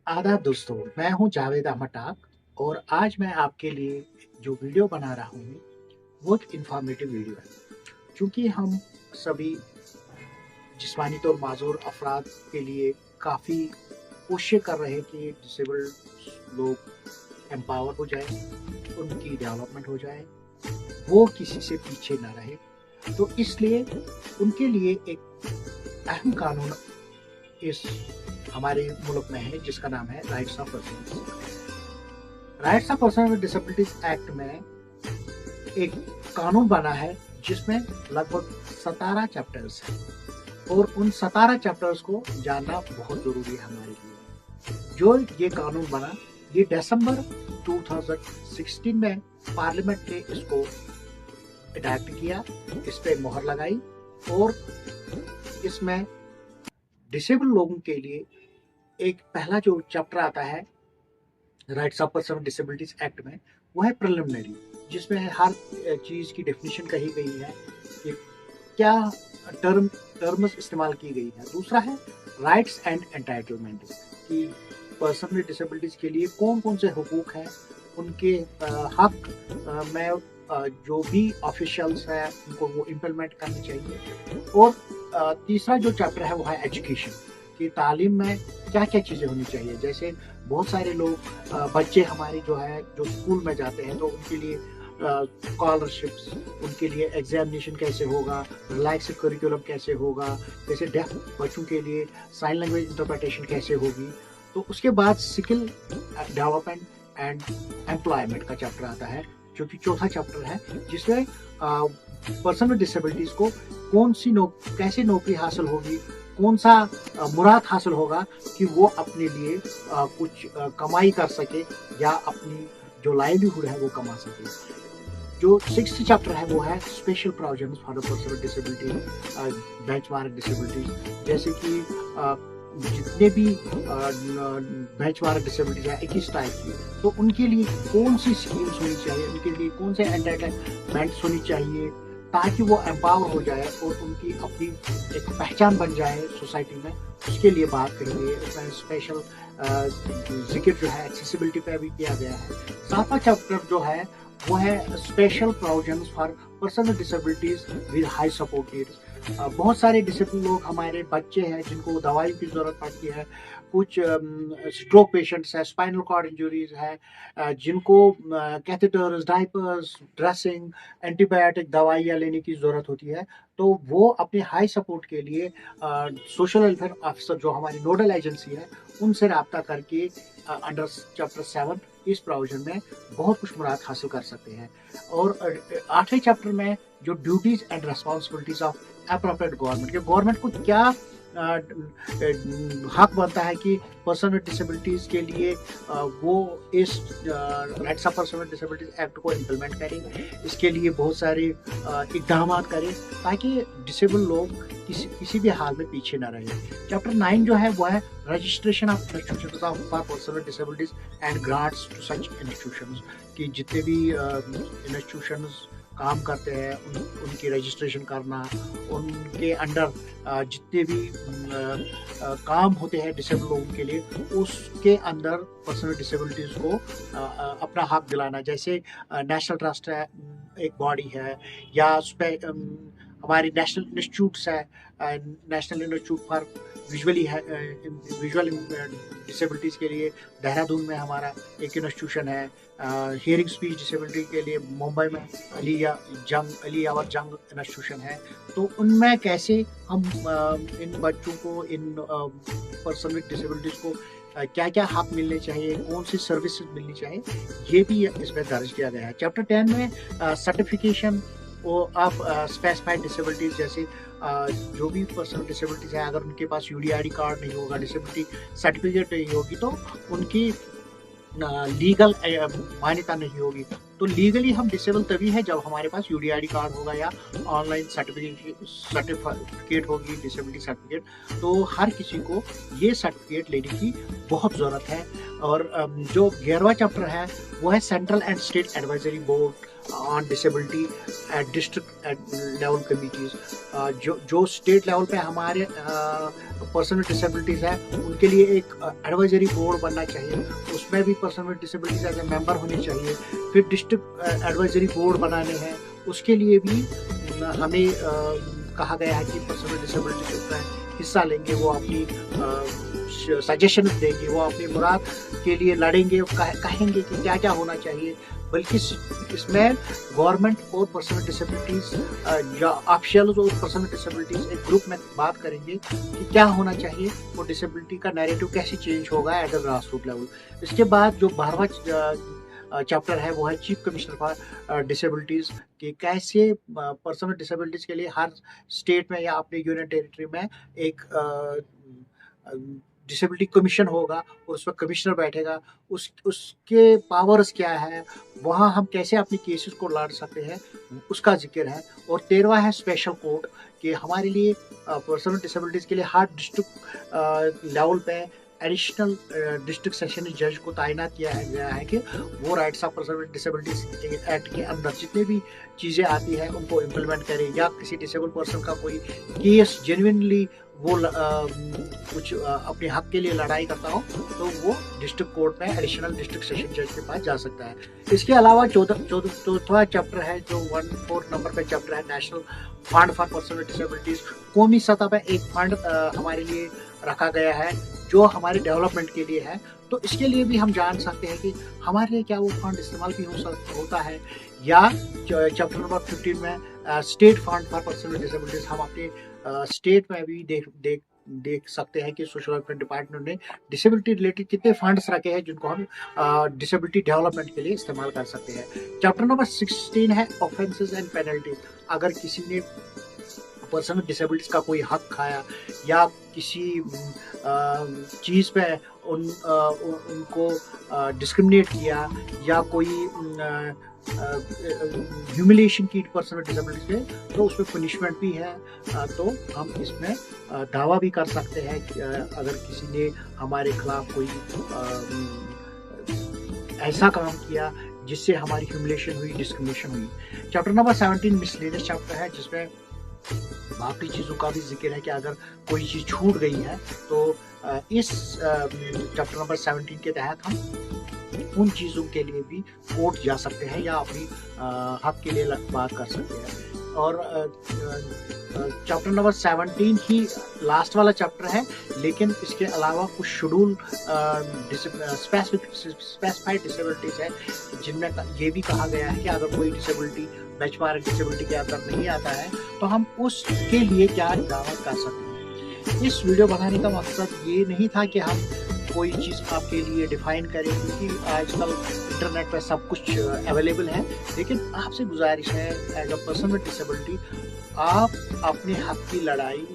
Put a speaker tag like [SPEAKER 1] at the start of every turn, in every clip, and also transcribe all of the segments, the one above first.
[SPEAKER 1] आदाब दोस्तों, मैं हूं जावेद अहमद टाक और आज मैं आपके लिए जो वीडियो बना रहा हूं वो एक इंफॉर्मेटिव वीडियो है। क्योंकि हम सभी जिस्मानी तौर माजूर अफराद के लिए काफ़ी कोशिश कर रहे हैं कि डिसेबल्ड लोग एम्पावर हो जाए, उनकी डेवलपमेंट हो जाए, वो किसी से पीछे ना रहे। तो इसलिए उनके लिए एक अहम कानून इस हमारे मुल्क में है जिसका नाम है rights of person. Rights of person with disabilities act में एक कानून बना है जिसमें लगभग 17 चैप्टर्स हैं और उन 17 चैप्टर्स को जानना बहुत जरूरी है हमारे लिए। जो ये कानून बना, ये दिसंबर 2016 में पार्लियामेंट ने इसको अडॉप्ट किया, इस पे मोहर लगाई और इसमें डिसेबल लोगों के लिए एक पहला जो चैप्टर आता है rights of person with disabilities act में, वो है प्रिलिमिनरी, जिसमें हर चीज़ की डेफिनेशन कही गई है कि क्या टर्म्स इस्तेमाल की गई है। दूसरा है राइट्स एंड एंटाइटलमेंट, कि पर्सन विद डिसेबिलिटीज के लिए कौन कौन से हुकूक हैं, उनके हक में जो भी ऑफिशियल्स है उनको वो इम्प्लीमेंट करनी चाहिए। और तीसरा जो चैप्टर है वो है एजुकेशन, कि तालीम में क्या क्या चीज़ें होनी चाहिए। जैसे बहुत सारे लोग बच्चे हमारे जो है जो स्कूल में जाते हैं तो उनके लिए स्कॉलरशिप्स, उनके लिए एग्जामिनेशन कैसे होगा, रिलैक्स करिकुलम कैसे होगा, जैसे डेफ बच्चों के लिए साइन लैंग्वेज इंटरप्रिटेशन कैसे होगी। तो उसके बाद स्किल डेवलपमेंट एंड एम्प्लॉयमेंट का चैप्टर आता है, जो कि चौथा चैप्टर है, जिसमें पर्सन विद डिसेबिलिटीज को कैसे नौकरी हासिल होगी, कौन सा मुराद हासिल होगा कि वो अपने लिए कुछ कमाई कर सके या अपनी जो लाइवलीहुड है वो कमा सके। जो 6th चैप्टर है वो है special provisions for the person with disability, benchmark disabilities, जैसे कि जितने भी बेंचमार्क डिसेबिलिटीज है 21 टाइप की, तो उनके लिए कौन सी स्कीम्स होनी चाहिए, उनके लिए कौन से एंटरटेनमेंट्स होनी चाहिए ताकि वो एम्पावर हो जाए और उनकी अपनी एक पहचान बन जाए सोसाइटी में। उसके लिए बात करेंगे। इसमें स्पेशल जिक्र जो है एक्सेसिबिलिटी पे भी किया गया है। 7वां चैप्टर जो है वो है special provisions for person with disabilities with high support needs. बहुत सारे डिसेबल लोग हमारे बच्चे हैं जिनको दवाई की ज़रूरत पड़ती है, कुछ स्ट्रोक पेशेंट्स हैं, स्पाइनल कॉर्ड इंजरीज है, जिनको कैथेटर्स, डायपर्स, ड्रेसिंग, एंटीबायोटिक दवाइयाँ लेने की ज़रूरत होती है। तो वो अपने हाई सपोर्ट के लिए सोशल वेलफेयर ऑफिसर जो हमारी नोडल एजेंसी है उनसे रब्ता करके अंडर चैप्टर 7 इस प्रोविजन में बहुत कुछ मुराद हासिल कर सकते हैं। और 8वें चैप्टर में जो duties and responsibilities of appropriate government, के गवर्नमेंट को क्या हक बनता है कि पर्सन विद डिसेबिलिटीज के लिए वो इस rights of person with disabilities act को इम्प्लीमेंट करें। इसके लिए बहुत सारे इकदाम करें ताकि डिसेबल लोग किसी भी हाल में पीछे ना रहे। चैप्टर 9 जो है वो है registration of institutions of for person with disabilities and grants to such institutions, कि जितने भी इंस्टीट्यूशंस काम करते हैं उनकी रजिस्ट्रेशन करना, उनके अंडर जितने भी काम होते हैं डिसेबल लोगों के लिए उसके अंदर पर्सन विद डिसेबिलिटीज को अपना हक दिलाना। जैसे नेशनल ट्रस्ट है, एक बॉडी है, या हमारी नेशनल इंस्टीट्यूट्स है, national institute for visual disabilities के लिए देहरादून में हमारा एक इंस्टीट्यूशन है, हियरिंग स्पीच डिसेबिलिटी के लिए मुंबई में अली यावर जंग इंस्टीट्यूशन है। तो उनमें कैसे हम इन बच्चों को, इन पर्सन विद डिसेबिलिटीज़ को क्या क्या हक मिलने चाहिए, कौन सी सर्विसेज मिलनी चाहिए, ये भी इसमें दर्ज किया गया है। चैप्टर 10 में सर्टिफिकेशन ऑफ स्पेसिफाइड डिसेबिलिटीज, जैसे जो भी पर्सन डिसेबिलिटीज है अगर उनके पास यूडीआईडी कार्ड नहीं होगा, डिसेबिलिटी सर्टिफिकेट नहीं होगी, तो उनकी लीगल मान्यता नहीं होगी। तो लीगली हम डिसेबल तभी है जब हमारे पास यूडीआईडी कार्ड होगा या ऑनलाइन सर्टिफिकेट होगी, डिसेबिलिटी सर्टिफिकेट। तो हर किसी को ये सर्टिफिकेट लेने की बहुत ज़रूरत है। और जो 11वां चैप्टर है वो है central and state advisory board on disability at district at level committees. जो स्टेट लेवल पे हमारे पर्सन विद डिसेबिलिटीज़ है उनके लिए एक एडवाइजरी बोर्ड बनना चाहिए, उसमें भी person with disabilities as a member होने चाहिए। फिर डिस्ट्रिक्ट एडवाइजरी बोर्ड बनाने हैं, उसके लिए भी हमें कहा गया है कि पर्सन विद डिसेबिलिटीज़ उसमें हिस्सा लेंगे, वो अपनी सजेशन देंगे, वो अपनी मुराद के लिए लड़ेंगे, कहेंगे कि क्या क्या होना चाहिए। बल्कि इसमें गवर्नमेंट और पर्सन विद डिसेबिलिटीज़ या ऑफिशियल्स और पर्सन विद डिसेबिलिटीज़ एक ग्रुप में बात करेंगे कि क्या होना चाहिए और डिसेबिलिटी का नैरेटिव कैसे चेंज होगा at the grass root level. इसके बाद जो 12वां चैप्टर है वो है चीफ कमिश्नर फॉर डिसेबिलिटीज़, कि कैसे पर्सन विद डिसेबिलिटीज़ के लिए हर स्टेट में या अपने यूनियन टेरिटरी में एक डिसेबिलिटी कमीशन होगा और उसमें कमिश्नर बैठेगा, उसके पावर्स क्या है, वहाँ हम कैसे अपनी केसेस को लड़ सकते हैं, उसका जिक्र है। और 13वां है स्पेशल कोर्ट, कि हमारे लिए पर्सन विद डिसेबिलिटीज़ के लिए हर डिस्ट्रिक्ट लेवल पे एडिशनल डिस्ट्रिक्ट सेशन जज को तैनात किया गया है कि वो rights of person with disabilities act के अंदर जितने भी चीज़ें आती हैं उनको इम्प्लीमेंट करें, या किसी डिसेबल पर्सन का कोई केस जेन्युइनली वो कुछ अपने हक के लिए लड़ाई करता हो तो वो डिस्ट्रिक्ट कोर्ट में एडिशनल डिस्ट्रिक्ट सेशन जज के पास जा सकता है। इसके अलावा चौथा चैप्टर है जो 14 नंबर पे चैप्टर है national fund for person with disabilities. कौमी सतह पे एक फंड हमारे लिए रखा गया है जो हमारे डेवलपमेंट के लिए है, तो इसके लिए भी हम जान सकते हैं कि हमारे लिए क्या वो फंड इस्तेमाल भी होता है। या चैप्टर नंबर 15 में state fund for person with disabilities, हम अपने स्टेट में भी देख सकते हैं कि सोशल वेलफेयर डिपार्टमेंट ने डिसेबिलिटी रिलेटेड कितने फंड्स रखे हैं जिनको हम डिसेबिलिटी डेवलपमेंट के लिए इस्तेमाल कर सकते हैं। चैप्टर नंबर 16 है ऑफेंसेस एंड पेनल्टीज। अगर किसी ने पर्सन विद डिसेबिलिटीज़ का कोई हक खाया या किसी चीज़ पे उनको डिस्क्रिमिनेट किया या कोई ह्यूमिलेशन की पर्सन विद डिसेबिलिटीज़ पे, तो उसमें पनिशमेंट भी है। तो हम इसमें दावा भी कर सकते हैं कि अगर किसी ने हमारे खिलाफ कोई ऐसा काम किया जिससे हमारी ह्यूमिलेशन हुई, डिस्क्रिमिनेशन हुई। चैप्टर नंबर 17 मिसलेनियस चैप्टर है जिसमें बाकी चीज़ों का भी जिक्र है कि अगर कोई चीज़ छूट गई है तो इस चैप्टर नंबर 17 के तहत हम उन चीज़ों के लिए भी कोर्ट जा सकते हैं या अपनी हक के लिए बात कर सकते हैं। और चैप्टर नंबर 17 ही लास्ट वाला चैप्टर है, लेकिन इसके अलावा कुछ शेड्यूल स्पेसिफाइड डिसेबिलिटीज़ है जिनमें ये भी कहा गया है कि अगर कोई डिसेबिलिटी बेंचमार्क डिसेबिलिटी के अंदर नहीं आता है तो हम उसके लिए क्या दावा कर सकते हैं। इस वीडियो बनाने का मकसद ये नहीं था कि हम कोई चीज़ आपके लिए डिफाइन करें, क्योंकि आजकल इंटरनेट पर सब कुछ अवेलेबल है, लेकिन आपसे गुजारिश है as a person with disability आप अपने हक की लड़ाई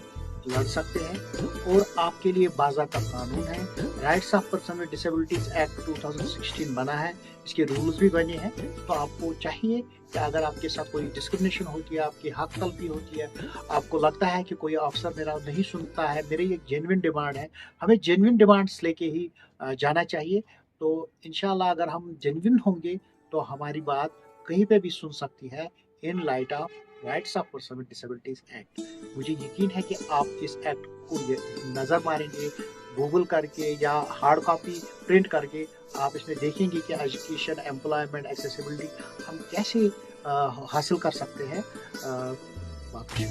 [SPEAKER 1] लड़ सकते हैं और आपके लिए बाज़ाब्ता कानून है। Rights of person with disabilities act 2016 बना है, इसके रूल्स भी बने हैं। तो आपको चाहिए कि अगर आपके साथ कोई डिस्क्रिमिनेशन होती है, आपकी हक तलफी होती है, आपको लगता है कि कोई अफसर मेरा नहीं सुनता है, मेरी एक जेन्युइन डिमांड है, हमें जेन्युइन डिमांड्स लेके ही जाना चाहिए। तो इंशाल्लाह अगर हम जेन्युइन होंगे तो हमारी बात कहीं पे भी सुन सकती है in light of rights of person with disabilities act. मुझे यकीन है कि आप इस एक्ट को नज़र मारेंगे, गूगल करके या हार्ड कॉपी प्रिंट करके आप इसमें देखेंगे कि एजुकेशन, एम्प्लॉयमेंट, एक्सेसिबिलिटी हम कैसे हासिल कर सकते हैं। बाकी